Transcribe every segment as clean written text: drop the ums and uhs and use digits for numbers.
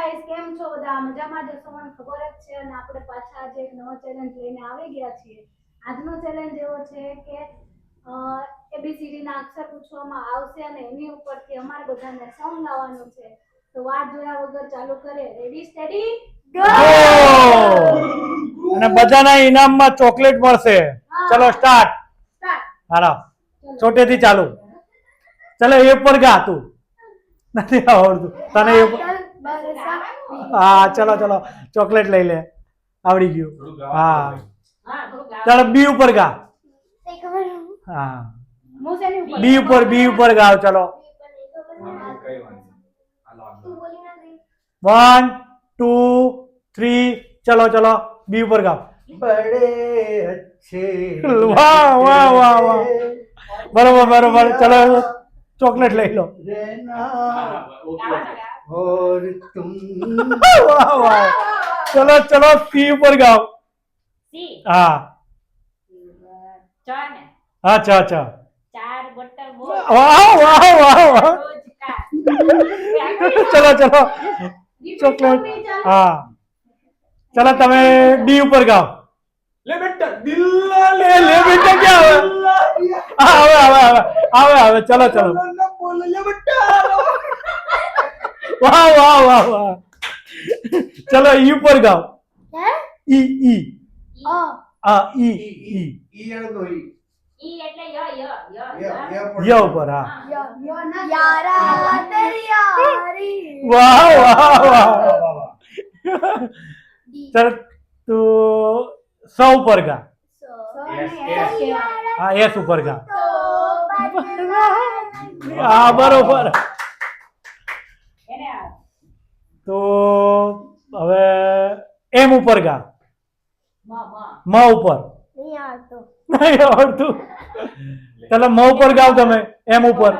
Guys કેમ છો બધા મજામાં જ હશો મને ખબર જ છે અને આપણે પાછા આજે એક નવો ચેલેન્જ લઈને આવી ગયા છીએ આજનો ચેલેન્જ એવો છે કે એબીસીડી ના અક્ષર પૂછવામાં આવશે અને એની ઉપરથી અમારે બધાને સોંગ ગાવાનું છે તો વાત જોયા વગર ચાલુ કરે રેડી સ્ટેડી ગો અને બધાના ઇનામમાં ચોકલેટ મળશે ચલો સ્ટાર્ટ હાલો છોટેથી ચાલુ ચલો એ પર ગા તું નથી આવડતું તને એ હા ચલો ચલો ચોકલેટ લઈ લે આવડી ગયું હા ચલો બી ઉપર ગા હા બી ઉપર ગાઓ ચલો 1 2 3 ચલો ચલો बी ऊपर गाओ बड़े अच्छे वाह वाह वाह वाह बरोबर बरोबर चलो चॉकलेट ले लो और तुम वाह वाह चलो चलो सी ऊपर गाओ हाँ अच्छा अच्छा वाह वाह वाह वाह चलो चलो चॉकलेट हाँ चलो तमे डी ऊपर गाओ ले बेटा दिल ले बेटा क्या आवे आवे आवे आवे आवे चलो चलो ना बोल ले बेटा वाह वाह वाह वाह चलो ई ऊपर गाओ ई ई आ ई ई ईयर दो ई એટલે ય ય ય य ऊपर हाँ यारा तेरी यारी वाह वाह वाह चल तो 100 ऊपर का हाँ एस ऊपर का हाँ बरोबर तो હવે एम ऊपर का म ऊपर नहीं आवड़તું चलो म ऊपर गाओ તમે एम ऊपर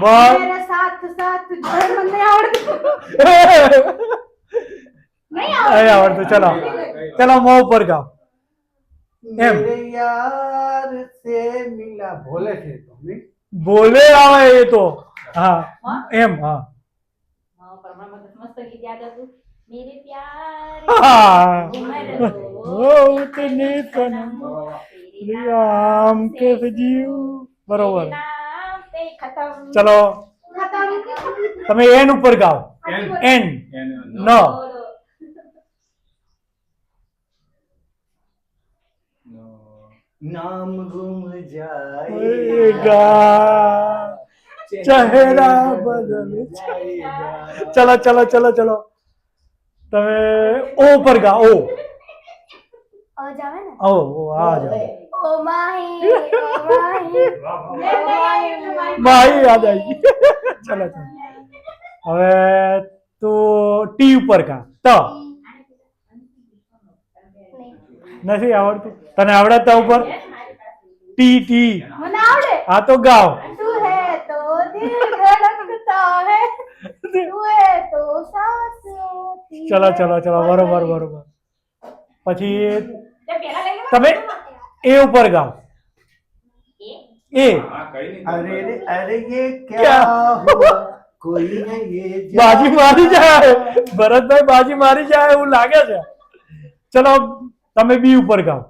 बस मेरे साथ साथ जोड़ मन नहीं आवड़તું नहीं नहीं आवड़તું चलो चलो म ऊपर गाओ एम मेरे यार से मिला बोले थे तुम बोले आवे ये तो हाँ एम हाँ મસ્ત ગીત યાદ હતું મેરે પ્યાર हाँ ઉમર ओ उतने सनम राम के सजीव बरोबर નામ તે ખતમ चलो તમે એન ઉપર ગાઓ એન ન नाम गुम जाएगा जाएगा चेहरा बदल जाएगा चलो चलो चलो चलो તમે ઓ ઉપર ગાઓ ઓ जावे ना ઓ આ જાઓ ओ माही ભાઈ યાદ આવી ચલો ચલો હવે તો ટી ઉપર કા ત નથી આવડતું તને આવડે ત ઉપર ટી ટી મને આવડે આ તો ગાઓ तू है तो दिल धड़कता है तू है तो सांस होती ચલો है। ચલો ચલો બરોબર બરોબર પછી તે પેલા લઈ લો તમે એ ઉપર ગાઓ એ अरे ये क्या क्या? हुआ कोई है ये બાજી મારી જાય ભરતભાઈ બાજી મારી જાય એવું લાગે છે ચલો તમે બી ઉપર ગાઓ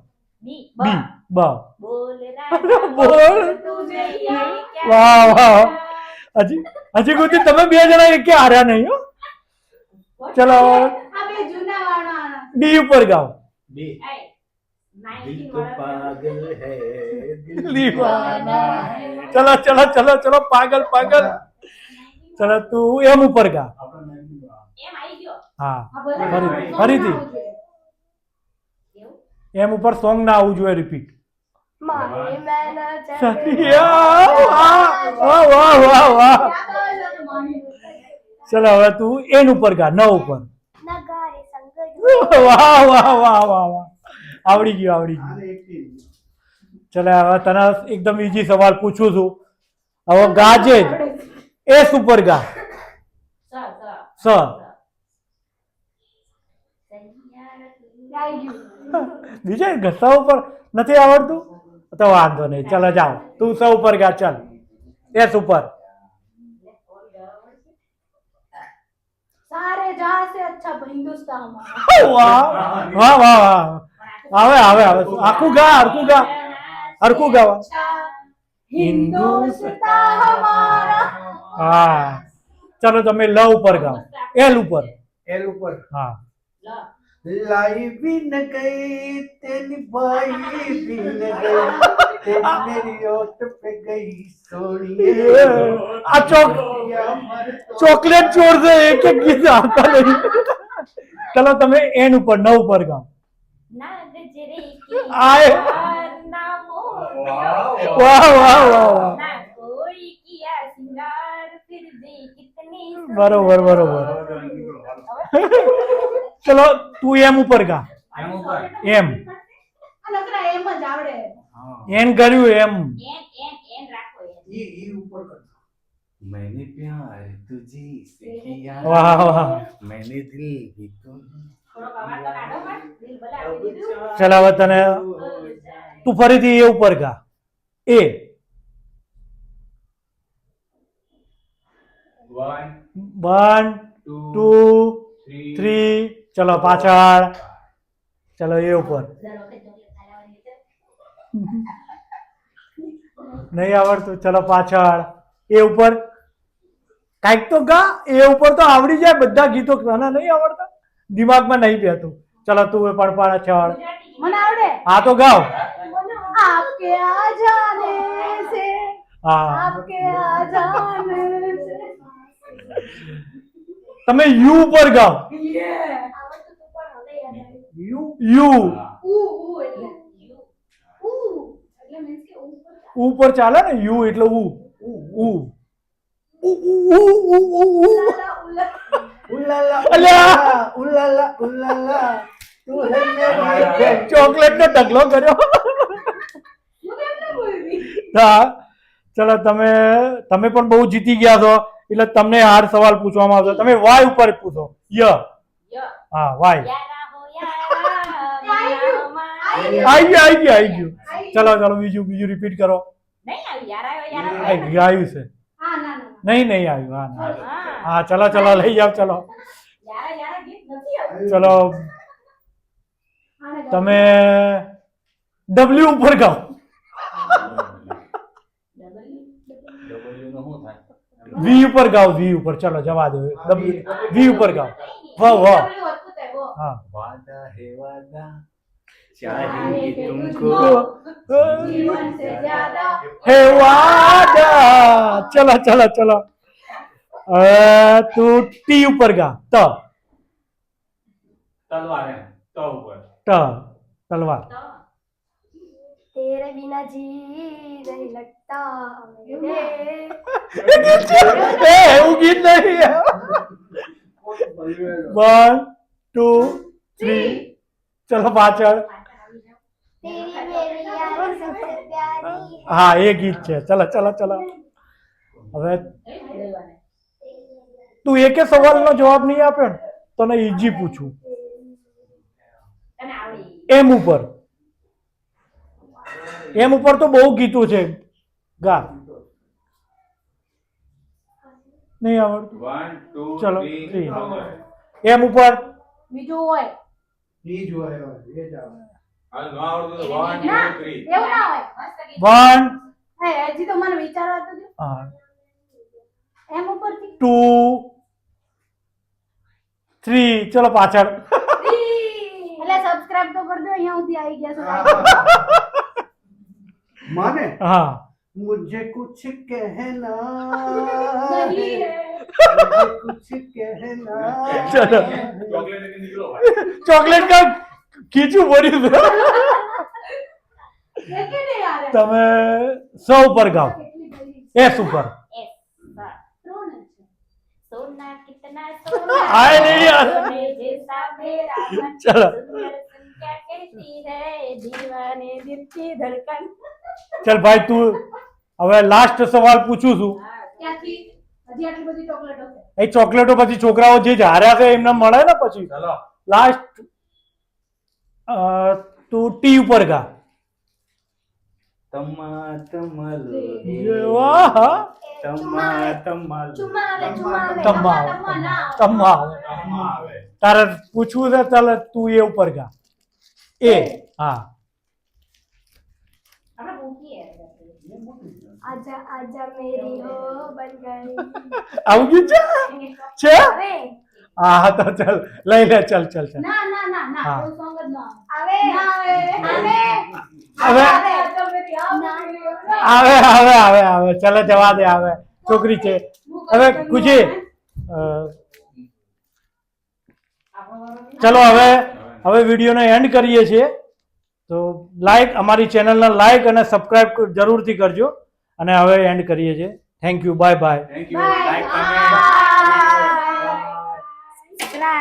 બી બી બ બોલ રાજા બોલ તુજે યાર ક્યા વાહ વાહ હજી હજી સુધી તમે બે જણા એકે હાર્યા નહીં હો ચલો આ બે જૂના વાળા ડી ઉપર ગાઓ डी એ दिल 90 तो વર્ષ पागल है दिल दीवाना चलो चलो चलो चलो पागल पागल चलो तू एम ऊपर गा એમ આવી ગયો हाँ આ ભલે ફરી ફરીથી એવું એમ ઉપર સોંગ ના આવવું જોઈએ રિપીટ મારી મહેનત વાહ વાહ વાહ વાહ ચલો હવે તું એન ઉપર ગા ન ઉપર નગારે સંગત વાહ વાહ વાહ વાહ વાહ આવડી ગયું આવડી ગયું ચલો હવે તને એકદમ ઈઝી સવાલ પૂછું છું હવે ગાજે જ એસ ઉપર ગા સ સ સ બીજા ઘસા ઉપર નથી આવડતું તો વાંધો નહીં ચલો જાઓ તું સ ઉપર ગા ચાલ એસ ઉપર अच्छा हिंदुस्तान हमारा। વાહ વાહ વાહ વાહ આવે આવે આવે આખું ગા હરખું ગા હરખું ગાવા अच्छा हिंदुस्तान हमारा। હા ચલો તમે લ ઉપર ગાઓ એલ ઉપર એલ ઉપર હા લ लाई बिन गई तेरी भाई बिन गई तेरी मेरी ओट पे गई सोनिए આ ચોકલેટ ચોર છે એક એક ગીત આવતા નહીં ચલો તમે એન ઉપર ન ઉપર ગાઓ ના ગજરે કી આય. હાર ના મોર વાહ વાહ વાહ વાહ ના કોઈ કિયા સિંગાર ફિર भी कितनी બરોબર બરોબર ચલો તું એમ ઉપર ગા એમ ઉપર એમ આ નકરા એમ જ આવડે। એન કર્યું એમ એન રાખો એન ઈ ઉપર કર मैंने प्यार तुझे से किया વાહ વાહ मैंने दिल भी तुम થોડોક અવાજ તો કાઢો પણ દિલ બલાવી દીધું ચલ હવે તને તું ફરીથી એ ઉપર ગા એ વન ટુ થ્રી ચલો પાછળ ચલો એ ઉપર નહીં આવડતું ચલો પાછળ એ ઉપર કાંઈક તો ગા એ ઉપર તો આવડી જાય બધા ગીતો તને નહીં આવડતા દિમાગમાં નહીં બેતું ચલો તું એ પણ પાછળ મને આવડે। હા તો ગાઓ आपके आ जाने से હા आपके आ जाने से તમે યુ ઉપર ગાઓ આવડતું તો પણ હવે યાદ આવ્યું। यू યુ ઉ એટલે મીન્સ કે ઉપર ચાલે ને યુ એટલે ઉ ઉ ઉ ઉ ઉ ઉ ઉ उलाला अल्लाह! उलाला उलाला तू है मेरी ચોકલેટ નો ઢગલો કર્યો હું કેમ ન બોલી। હા ચલો તમે પણ બહુ જીતી ગયા છો એટલે તમને હાર્ડ સવાલ પૂછવામાં આવશે તમે વાય ઉપર પૂછો ય ય હા વાય યારા હો યારા આવી ગયું ચલો ચલો બીજું રિપીટ કરો નહીં આવી યારા હો યારા આવ્યું છે હા ના ના નહીં આવ્યું હા ના. હા હા ચલો લઈ જાઓ ચલો યારા યારા ગીત નથી આવતું ચલો આને તમે ડબલ્યુ ઉપર ગાઓ વી ઉપર ગાઓ વી ઉપર ચલો જવા દો ડબલ્યુ વી ઉપર ગાઓ વાહ વાહ W હતું તે વો હા वादा है वादा चाहिए तुमको जीवन से ज्यादा હે વાદા ચલો તું ટી ઉપર ગા तलवार है तो ऊपर ટ તલવાર તો तेरे बिना जी नहीं लगता मेरे એ એવું ગીત નહીં 1 2 3 ચલો પાછળ तेरी मेरी यारी सबसे प्यारी હા એ ગીત છે ચલો હવે તું એકે સવાલનો જવાબ નહીં આપ્યો ને તને ઈજી પૂછું તને આવડી એમ ઉપર તો બહુ ગીતો છે ગા નહીં આવડતું 1 2 ચલો 3 એમ ઉપર બીજું હોય ઈ જો એ જ આવે હાલ નો આવડતું તો 1 ના 2 3 એવું ના હોય મસ્ત ગીત 1 હે હજી તો મને વિચારવા તો દો હા એમ ઉપરથી 2 3 ચલો પાછળ એટલે સબસ્ક્રાઇબ તો કરજો અહીંયા સુધી આવી ગયા છો माने હા मुझे कुछ कहना नहीं है मुझे कुछ कहना चलो। चॉकलेट लेके निकलो भाई ચોકલેટ કા ખીચું ભર્યું છે देखे नहीं यार તમે 100 ઉપર ગાઓ કેટલી ગઈ એસ ઉપર એસ બા ત્રણ જ છે सोना कितना सोना आए नहीं यार। सोने जैसा मेरा मन चलो। दुनिया क्या कहती है दीवाने दिल की धड़कन ચલ ભાઈ તું હવે લાસ્ટ સવાલ પૂછું છું ત્યાંથી હજી આટલી બધી ચોકલેટ હશે એ ચોકલેટો પછી છોકરાઓ જે હાર્યા છે એમને મળે ને પછી चलो લાસ્ટ તું ટી ઉપર ગા तम्मा तमलो વાહ तम्मा तमलो ચુમ્મા આવે તમ્મા ના તમ્મા तम्मा आवे તારે પૂછવું છે ચાલ તું એ ઉપર ગા એ હા આપણે મૂકીએ આજા આજા મેરી હો બન ગઈ આવું ગયું છે હવે હા તો ચાલ લઈ લે ચાલ ચાલ ચાલ ના ના ના ના હા. એવું સોંગ જ ના આવે આવે હવે આજા મેરી આવે આવે આવે આવે આવે ચાલો જવા દે આવે છોકરી છે હવે ખુશી ચલો હવે વિડીયોને એન્ડ કરીએ છીએ તો લાઈક અમારી ચેનલને લાઈક અને સબસ્ક્રાઇબ જરૂરથી કરજો અને હવે એન્ડ કરીએ છીએ thank you bye bye thank you like comment